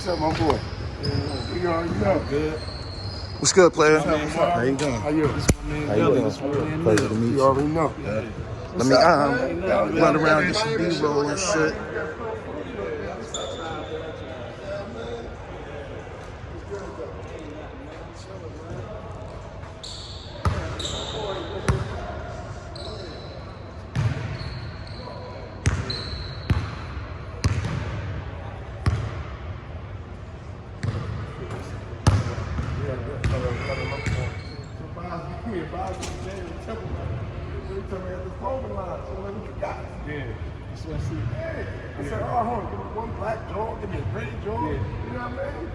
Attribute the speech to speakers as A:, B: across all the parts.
A: What's up, my boy? You already know.
B: Good.
C: What's good, player?
A: What's up?
C: How you doing?
A: How you?
C: How you doing? Pleasure to meet
A: You
C: you.
A: already know.
B: Yeah.
C: Let me run around, get some B-roll and shit.
A: Yeah. That's what I see. Hey, I said, oh, hold on, give me one black jaw, give me a gray jaw. You know what I mean?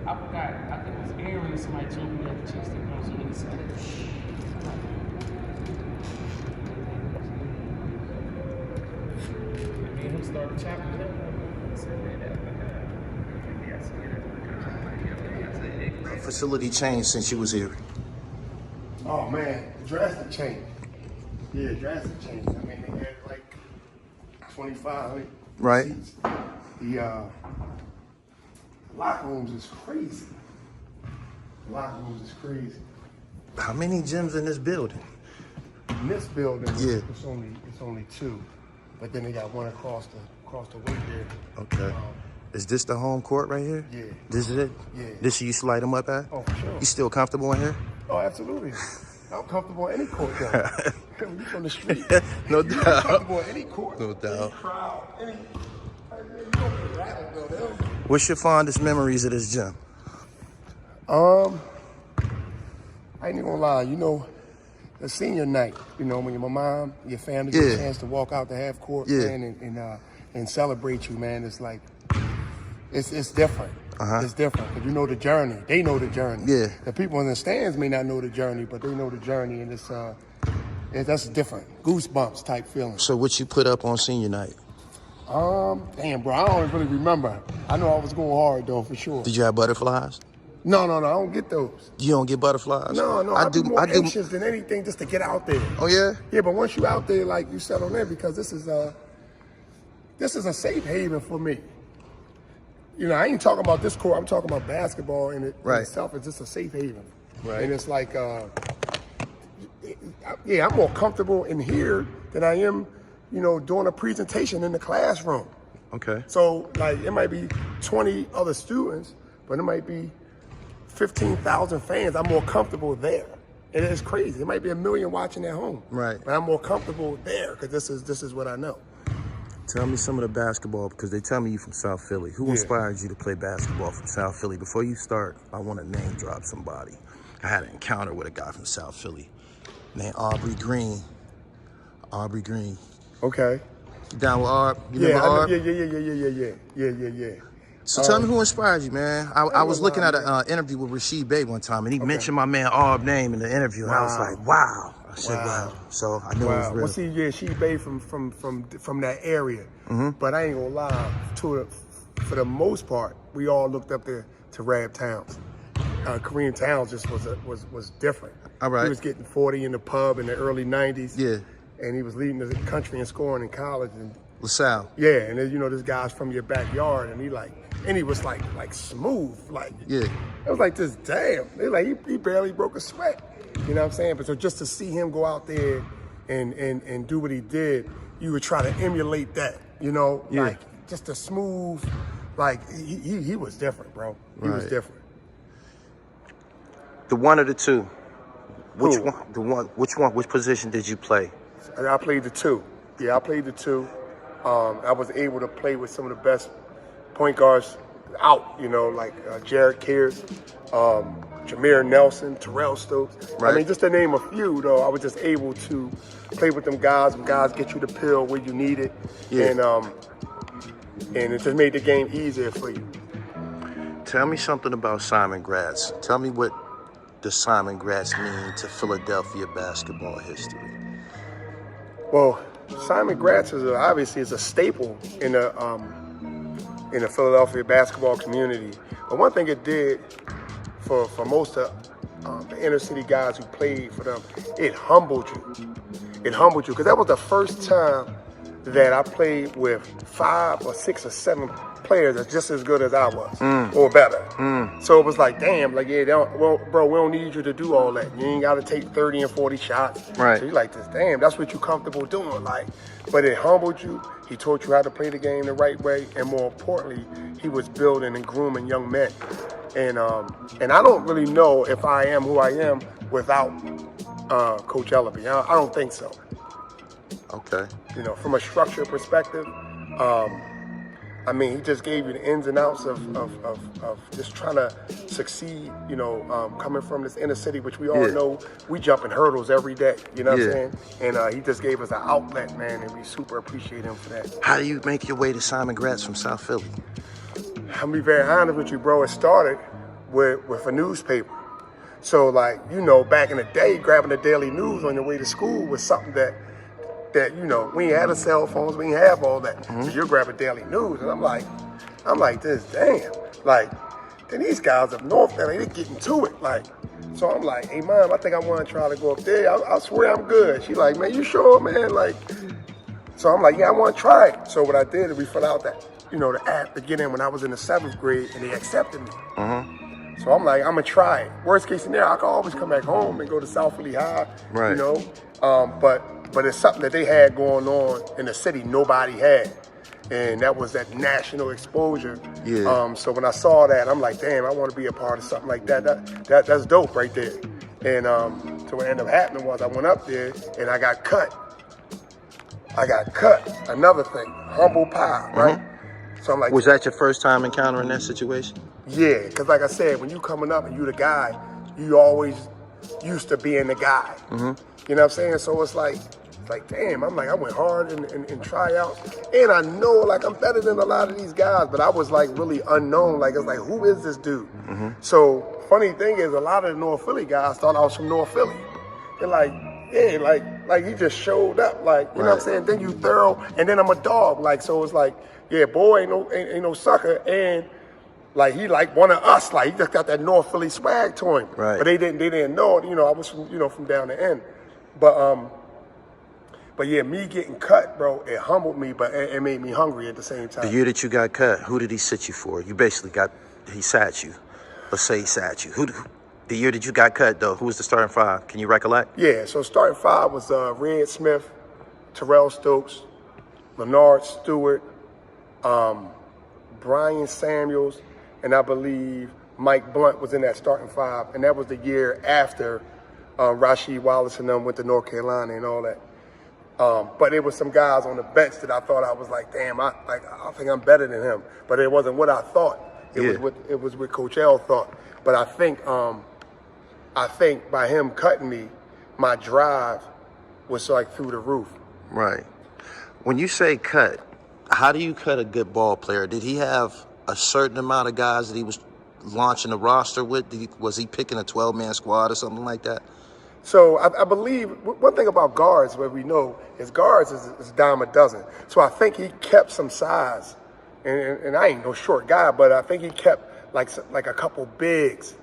D: I forgot. I think it was Aaron. Somebody told me that the cheesesteak comes with a salad. Me and him started chopping it up.
C: Facility changed since you was here.
A: Oh, man, drastic change. Yeah, drastic change. I mean, they had like 25
C: Right.
A: seats. The locker rooms is crazy. The locker rooms is crazy.
C: How many gyms in this building?
A: In this building,
C: Yeah.
A: it's only two, but then they got one across the way there.
C: Okay. Is this the home court right here?
A: Yeah.
C: This is it?
A: Yeah.
C: This you used to light them up at?
A: Oh, for sure.
C: You still comfortable in here?
A: Oh, absolutely. I'm comfortable in any court, though. You from the street.
C: No
A: You're
C: doubt.
A: comfortable in any court.
C: No doubt.
A: Any crowd, any. You don't get rattled, though.
C: What's your fondest memories of this gym?
A: I ain't even gonna lie, you know, the senior night, you know, when your mom, your family get
C: Yeah.
A: a chance to walk out the half court,
C: Yeah.
A: man, and celebrate you, man, it's like, it's different.
C: Uh-huh.
A: It's different, because you know the journey. They know the journey.
C: Yeah.
A: The people in the stands may not know the journey, but they know the journey, and that's different. Goosebumps type feeling.
C: So what you put up on senior night?
A: Damn, bro, I don't really remember. I know I was going hard, though, for sure.
C: Did you have butterflies?
A: No, I don't get those.
C: You don't get butterflies?
A: No, I do more anxious than anything just to get out there.
C: Oh yeah?
A: Yeah, but once you out there, like you settle in, because this is a safe haven for me. You know, I ain't talking about this court. I'm talking about basketball in itself. It's just a safe haven.
C: Right.
A: And it's like, yeah, I'm more comfortable in here than I am, you know, doing a presentation in the classroom.
C: Okay.
A: So, like, it might be 20 other students, but it might be 15,000 fans. I'm more comfortable there. And it's crazy. It might be 1 million watching at home.
C: Right.
A: But I'm more comfortable there because this is what I know.
C: Tell me some of the basketball, because they tell me you from South Philly. Who inspired you to play basketball from South Philly? Before you start, I want to name drop somebody. I had an encounter with a guy from South Philly named Aubrey Green. Aubrey Green.
A: Okay.
C: You down with Arb? You remember Arb?
A: Yeah.
C: So tell me who inspired you, man. I was looking at an interview with Rasheed Bey one time, and he mentioned my man Arb's name in the interview, and I was like, wow. I said, wow. So I knew it was real.
A: Well, see, yeah, she Bay from that area. But I ain't gonna lie, for the most part, we all looked up to Rab Townes. Kareem Townes just was different.
C: All right.
A: He was getting 40 in the pub in the early 90s.
C: Yeah.
A: And he was leading the country in scoring in college. And
C: LaSalle.
A: yeah, and then, you know, this guy's from your backyard, and he was like smooth, like,
C: Yeah.
A: it was like this, damn. It like he barely broke a sweat. You know what I'm saying? But so just to see him go out there and do what he did, you would try to emulate that, you know?
C: Yeah.
A: Like just a smooth, like he was different, bro. He was different.
C: The one or the two? Which
A: Who?
C: one? Which position did you play?
A: I played the two. Yeah, I played the two. I was able to play with some of the best point guards out, you know, like Jared Kears, Jameer Nelson, Terrell Stokes.
C: Right.
A: I mean, just to name a few, though, I was just able to play with them guys. Them guys get you the pill where you need it.
C: Yeah.
A: And it just made the game easier for you.
C: Tell me something about Simon Gratz. Tell me what does Simon Gratz mean to Philadelphia basketball history?
A: Well, Simon Gratz is obviously a staple in the Philadelphia basketball community. But one thing it did for most of the inner city guys who played for them, it humbled you. It humbled you because that was the first time that I played with 5 or 6 or 7 players that's just as good as I was, or better. So it was like, damn, like, yeah, well, bro, we don't need you to do all that. You ain't got to take 30 and 40 shots.
C: Right.
A: So you're like, this, damn, that's what you're comfortable doing. Like, but it humbled you. He taught you how to play the game the right way, and more importantly, he was building and grooming young men. And I don't really know if I am who I am without Coach Ellaby. I don't think so.
C: Okay.
A: You know, from a structure perspective, I mean, he just gave you the ins and outs of just trying to succeed, you know, coming from this inner city, which we all know we jump in hurdles every day, you know what I'm saying? And he just gave us an outlet, man, and we super appreciate him for that.
C: How do you make your way to Simon Gratz from South Philly?
A: I'm gonna be very honest with you, bro. It started with a newspaper. So, like, you know, back in the day, grabbing the Daily News on your way to school was something that you know, we ain't had a cell phones, we ain't have all that. So you're grabbing Daily News, and I'm like this, damn. Like, then these guys up north, they're getting to it. Like, so I'm like, hey, Mom, I think I want to try to go up there. I swear I'm good. She like, man, you sure, man? Like, so I'm like, yeah, I want to try it. So what I did is we filled out that, you know, the app to get in when I was in the 7th grade, and they accepted me. So I'm like, I'm gonna try it. Worst case scenario, I can always come back home and go to South Philly High, you know. But it's something that they had going on in the city nobody had, and that was that national exposure. So when I saw that, I'm like, damn, I want to be a part of something like that. That's dope right there. And so what ended up happening was I went up there and I got cut. Another thing, humble pie, right? So I'm like,
C: was that your first time encountering that situation?
A: Yeah, because like I said, when you coming up and you the guy, you always used to being the guy. You know what I'm saying? So it's like, damn, I'm like, I went hard in tryouts. And I know, like, I'm better than a lot of these guys, but I was, like, really unknown. Like, it's like, who is this dude? So, funny thing is, a lot of the North Philly guys thought I was from North Philly. They're like, yeah, like he just showed up, like, you know what I'm saying? Then you thorough, and then I'm a dog. Like, so it's like, yeah, boy ain't no sucker, and like he like one of us, like he just got that North Philly swag to him. But they didn't know it, you know, I was from down the end. But yeah, me getting cut, bro, it humbled me, but it made me hungry at the same time.
C: The year that you got cut, who did he sit you for? You basically he sat you. Let's say he sat you. The year that you got cut, though, who was the starting 5? Can you recollect?
A: Yeah, so starting 5 was Red Smith, Terrell Stokes, Leonard Stewart, Brian Samuels, and I believe Mike Blunt was in that starting 5, and that was the year after Rasheed Wallace and them went to North Carolina and all that. But it was some guys on the bench that I thought I was like, damn, I think I'm better than him. But it wasn't what I thought. It was what Coach L thought. But I think by him cutting me, my drive was like through the roof.
C: Right. When you say cut, how do you cut a good ball player? Did he have a certain amount of guys that he was launching the roster with? Was he picking a 12-man squad or something like that?
A: So I believe one thing about guards, what we know is guards is a dime a dozen. So I think he kept some size, and I ain't no short guy, but I think he kept like a couple bigs,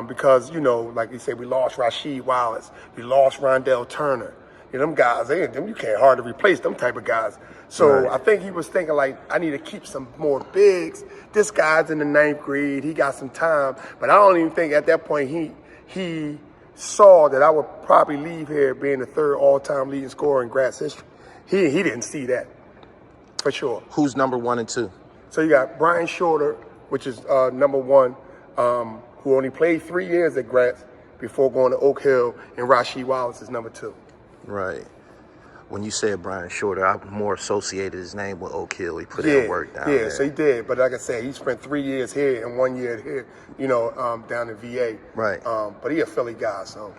A: because you know, like you say, we lost Rasheed Wallace, we lost Rondell Turner. You know, them guys, you can't hardly replace them type of guys. So I think he was thinking like, I need to keep some more bigs. This guy's in the 9th grade, he got some time, but I don't even think at that point he saw that I would probably leave here being the 3rd all-time leading scorer in Gratz history. He didn't see that, for sure.
C: Who's number 1 and 2?
A: So you got Brian Shorter, which is number 1, who only played 3 years at Gratz before going to Oak Hill, and Rasheed Wallace is number 2.
C: Right. When you said Brian Shorter, I more associated his name with Oak Hill. He put in work down there.
A: Yeah, so he did. But like I said, he spent 3 years here and 1 year here, you know, down in VA.
C: Right.
A: But he a Philly guy, so.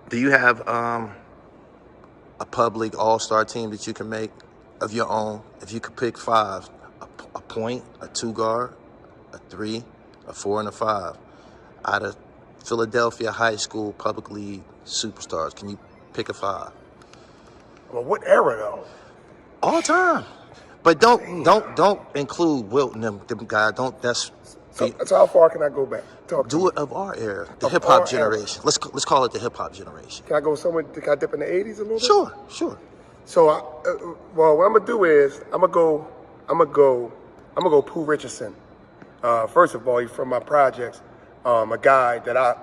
C: Do you have a public all-star team that you can make of your own? If you could pick 5, a point, a 2 guard, a 3, a 4, and a 5, out of Philadelphia high school public league superstars, can you pick a 5?
A: Well, what era though?
C: All time. But don't include Wilt and them guys. Don't.
A: So how far can I go back? Talk to
C: Do
A: me.
C: it of our era, the
A: Of
C: hip hop
A: our
C: generation. Let's call it the hip hop generation.
A: Can I go somewhere? Can I dip in the 80s a little bit?
C: Sure.
A: So, well, what I'm gonna do is I'm gonna go Pooh Richardson. First of all, he's from my projects. A guy that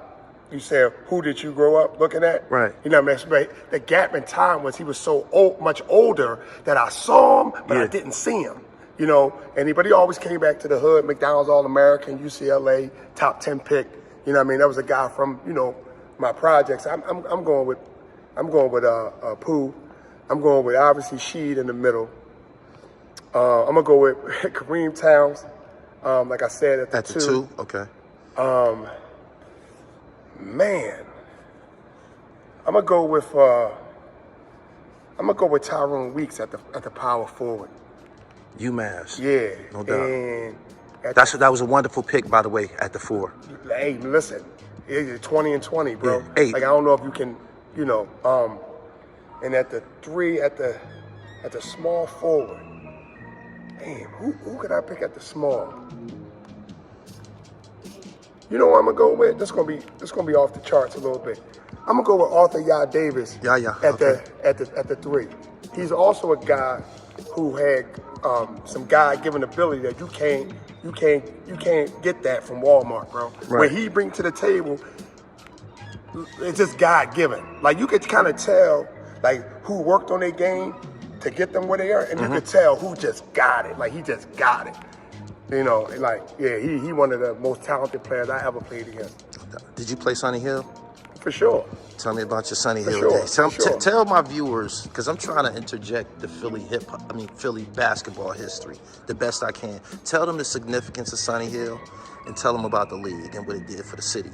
A: you said, who did you grow up looking at?
C: Right.
A: You know what I mean? The gap in time was he was so much older that I saw him, but I didn't see him. You know, but he always came back to the hood. McDonald's All-American, UCLA, top 10 pick. You know what I mean? That was a guy from, my projects. I'm going with Pooh. I'm going with obviously Sheed in the middle. I'm gonna go with Kareem Townes. Like I said, at the two.
C: Okay.
A: Man, I'm gonna go with Tyrone Weeks at the power forward.
C: UMass.
A: Yeah,
C: No doubt.
A: And
C: that was a wonderful pick, by the way, at the 4.
A: Hey, listen, it's 20 and 20, bro.
C: Yeah. Hey.
A: Like I don't know if you can, and at the 3, at the small forward. Damn, who could I pick at the small? You know what I'm gonna go with? This gonna be off the charts a little bit. I'm gonna go with Arthur Yah Davis at the 3. He's also a guy who had some God-given ability that you can't get that from Walmart, bro.
C: Right.
A: What he brings to the table, it's just God-given. Like you could kind of tell like who worked on their game to get them where they are, and you could tell who just got it. Like he just got it. You know, like he one of the most talented players I ever played against.
C: Did you play Sonny Hill?
A: For sure.
C: Tell me about your Sonny Hill
A: sure,
C: days.
A: for sure.
C: Tell my viewers, because I'm trying to interject the Philly basketball history the best I can. Tell them the significance of Sonny Hill, and tell them about the league and what it did for the city.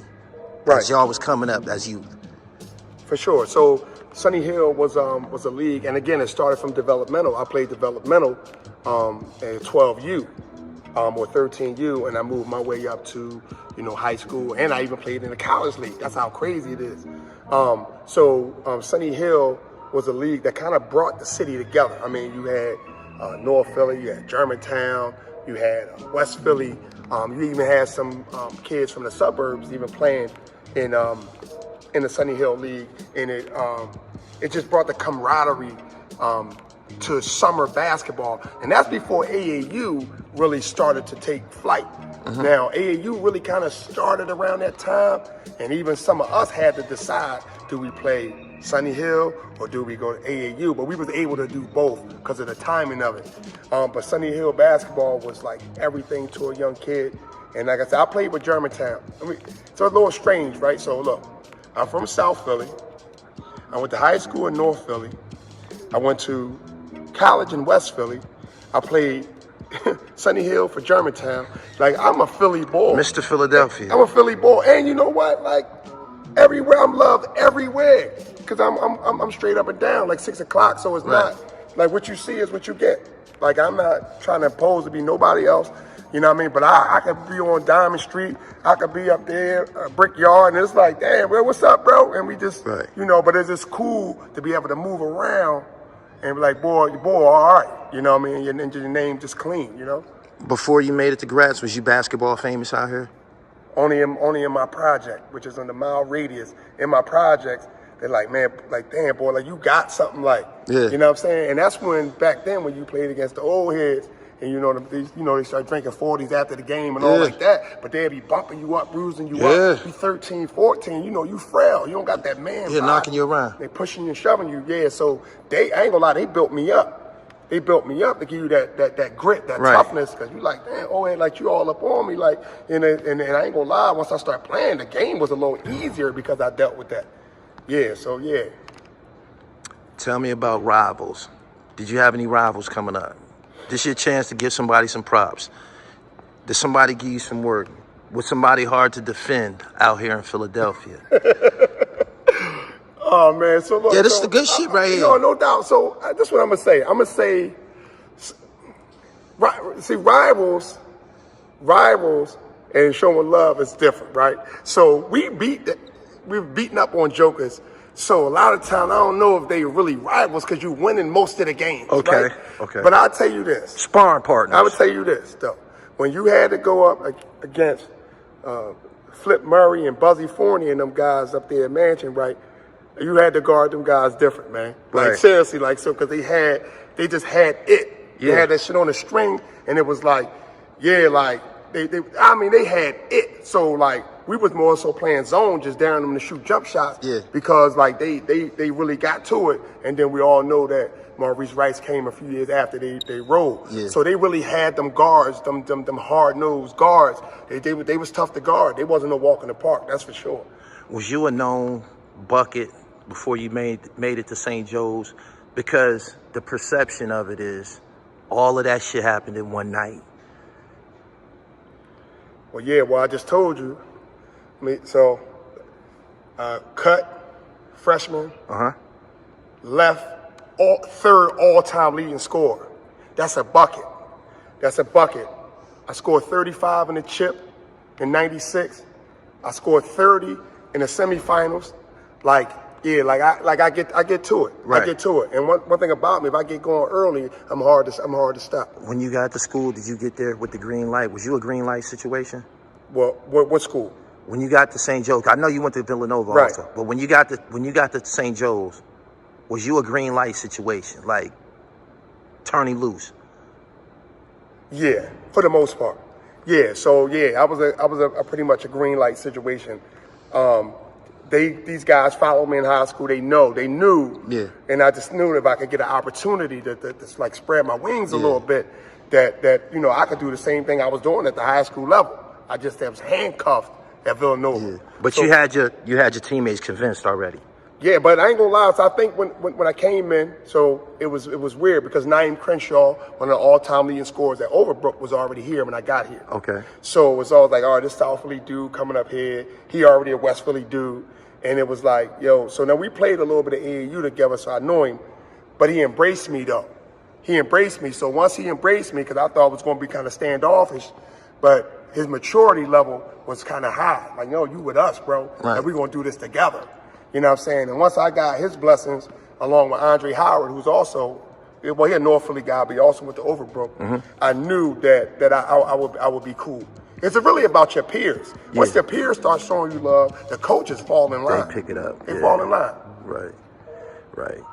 A: Right.
C: As y'all was coming up as youth.
A: For sure. So Sonny Hill was a league, and again, it started from developmental. I played developmental at 12U or 13U, and I moved my way up to high school, and I even played in the college league. That's how crazy it is. So Sonny Hill was a league that kind of brought the city together. I mean, you had North Philly, you had Germantown, you had West Philly. You even had some kids from the suburbs even playing in the Sonny Hill League, and it just brought the camaraderie to summer basketball, and that's before AAU really started to take flight. Now AAU really kind of started around that time, and even some of us had to decide: do we play Sonny Hill or do we go to AAU? But we was able to do both because of the timing of it. But Sonny Hill basketball was like everything to a young kid, and like I said, I played with Germantown. I mean, it's a little strange, right? So look, I'm from South Philly. I went to high school in North Philly. I went to college in West Philly. I played Sonny Hill for Germantown. Like, I'm a Philly boy.
C: Mr. Philadelphia.
A: I'm a Philly boy. And you know what? Like, everywhere, I'm loved everywhere. Because I'm straight up and down, like 6 o'clock. So it's not, like what you see is what you get. Like, I'm not trying to impose to be nobody else. You know what I mean? But I could be on Diamond Street. I could be up there, Brickyard, and it's like, damn, well, what's up, bro? And we just, but it's just cool to be able to move around and be like, boy, all right. You know what I mean? Your name just clean,
C: Before you made it to Gratz, was you basketball famous out here?
A: Only in my project, which is in the mile radius. In my projects, they're like, man, like, damn, boy, like, you got something like, you know what I'm saying? And that's when, back then, when you played against the old heads, and they start drinking 40s after the game and all like that. But they'd be bumping you up, bruising you up. You 13, 14, you frail. You don't got that man.
C: Yeah, knocking you around.
A: They pushing you and shoving you. Yeah, so I ain't gonna lie, they built me up. They built me up to give you that grit, that toughness, because you like, damn, like you all up on me. Like, and I ain't gonna lie, once I started playing, the game was a little easier because I dealt with that. Yeah, so yeah.
C: Tell me about rivals. Did you have any rivals coming up? This your chance to give somebody some props. Did somebody give you some work? Was somebody hard to defend out here in Philadelphia?
A: Oh man, so look.
C: Yeah, this is the good shit right here.
A: No doubt. So this is what I'm gonna say. I'm gonna say, see, rivals, and showing love is different, right? So we've beaten up on jokers So a lot of times, I don't know if they really rivals because you winning most of the games.
C: Okay,
A: right?
C: okay.
A: But I'll tell you this.
C: Sparring partners.
A: I would tell you this, though. When you had to go up against Flip Murray and Buzzy Fournier and them guys up there at Mansion, right? You had to guard them guys different, man. Like,
C: Right.
A: seriously, like, so, because they just had it. They
C: Yeah.
A: had that shit on the string, and it was like, yeah, like, they had it. So, like, we was more so playing zone, just daring them to shoot jump shots.
C: Yeah.
A: Because, like, they really got to it. And then we all know that Maurice Rice came a few years after they rolled.
C: Yeah.
A: So they really had them guards, them hard-nosed guards. They was tough to guard. They wasn't no walk in the park, that's for sure.
C: Was you a known bucket before you made it to St. Joe's? Because the perception of it is all of that shit happened in one night.
A: Well, yeah, I just told you. So, cut, freshman, left, third all-time leading scorer. That's a bucket. I scored 35 in the chip in '96. I scored 30 in the semifinals. I get to it.
C: Right.
A: I get to it. And one thing about me, if I get going early, I'm hard to stop.
C: When you got to school, did you get there with the green light? Was you a green light situation?
A: Well, what school?
C: When you got to St. Joe's, I know you went to Villanova
A: Right.
C: also, but when you got to St. Joe's, was you a green light situation, like turning loose?
A: Yeah, for the most part. Yeah, so yeah, I was a pretty much a green light situation. These guys followed me in high school. They knew.
C: Yeah.
A: And I just knew that if I could get an opportunity to like spread my wings a little bit, that I could do the same thing I was doing at the high school level. I just was handcuffed at Villanova.
C: Yeah. But
A: so,
C: you had your teammates convinced already.
A: Yeah, but I ain't gonna lie. So I think when I came in, so it was weird because Naeem Crenshaw, one of the all-time leading scorers at Overbrook, was already here when I got here.
C: Okay.
A: So it was all like, all right, this South Philly dude coming up here. He already a West Philly dude, and it was like, yo. So now we played a little bit of AAU together, so I know him. But he embraced me though. He embraced me. So once he embraced me, because I thought it was gonna be kind of standoffish, but his maturity level was kind of high. Like, yo, you with us, bro.
C: Right.
A: And we're gonna do this together. You know what I'm saying? And once I got his blessings, along with Andre Howard, who's also, well, he a North Philly guy, but he also went to Overbrook, I knew that I would be cool. It's really about your peers. Once your peers start showing you love, the coaches fall in line.
C: They pick it up.
A: They fall in line.
C: Right. Right.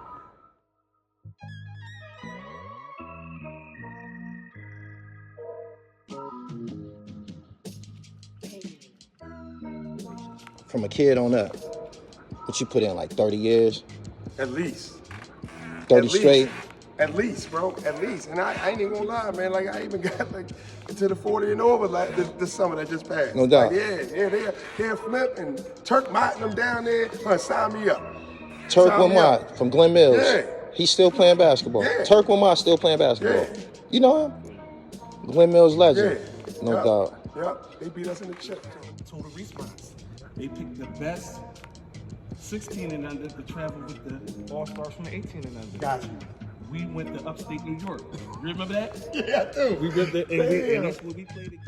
C: From a kid on up, what you put in, like 30 years?
A: At least.
C: 30 straight?
A: At least, bro. At least. And I ain't even gonna lie, man. Like, I even got like to the 40 and over like this summer that just passed.
C: No doubt.
A: Like, they'll flip and Turk Martin them down there trying to sign me up.
C: Turk
A: Sign me
C: Wilmot
A: up.
C: from Glen Mills.
A: Yeah.
C: He's still playing basketball.
A: Yeah.
C: Turk Wilmot still playing basketball.
A: Yeah.
C: You know him? Glen Mills legend.
A: Yeah.
C: No
A: Yup.
C: doubt.
A: Yep. They beat us in the chip.
D: Total response. They picked the best 16 and under to travel with the All-Stars from the 18 and under.
A: Got you.
D: We went to upstate New York. You remember that?
A: Yeah, I do.
D: We went there, and that's where we played it.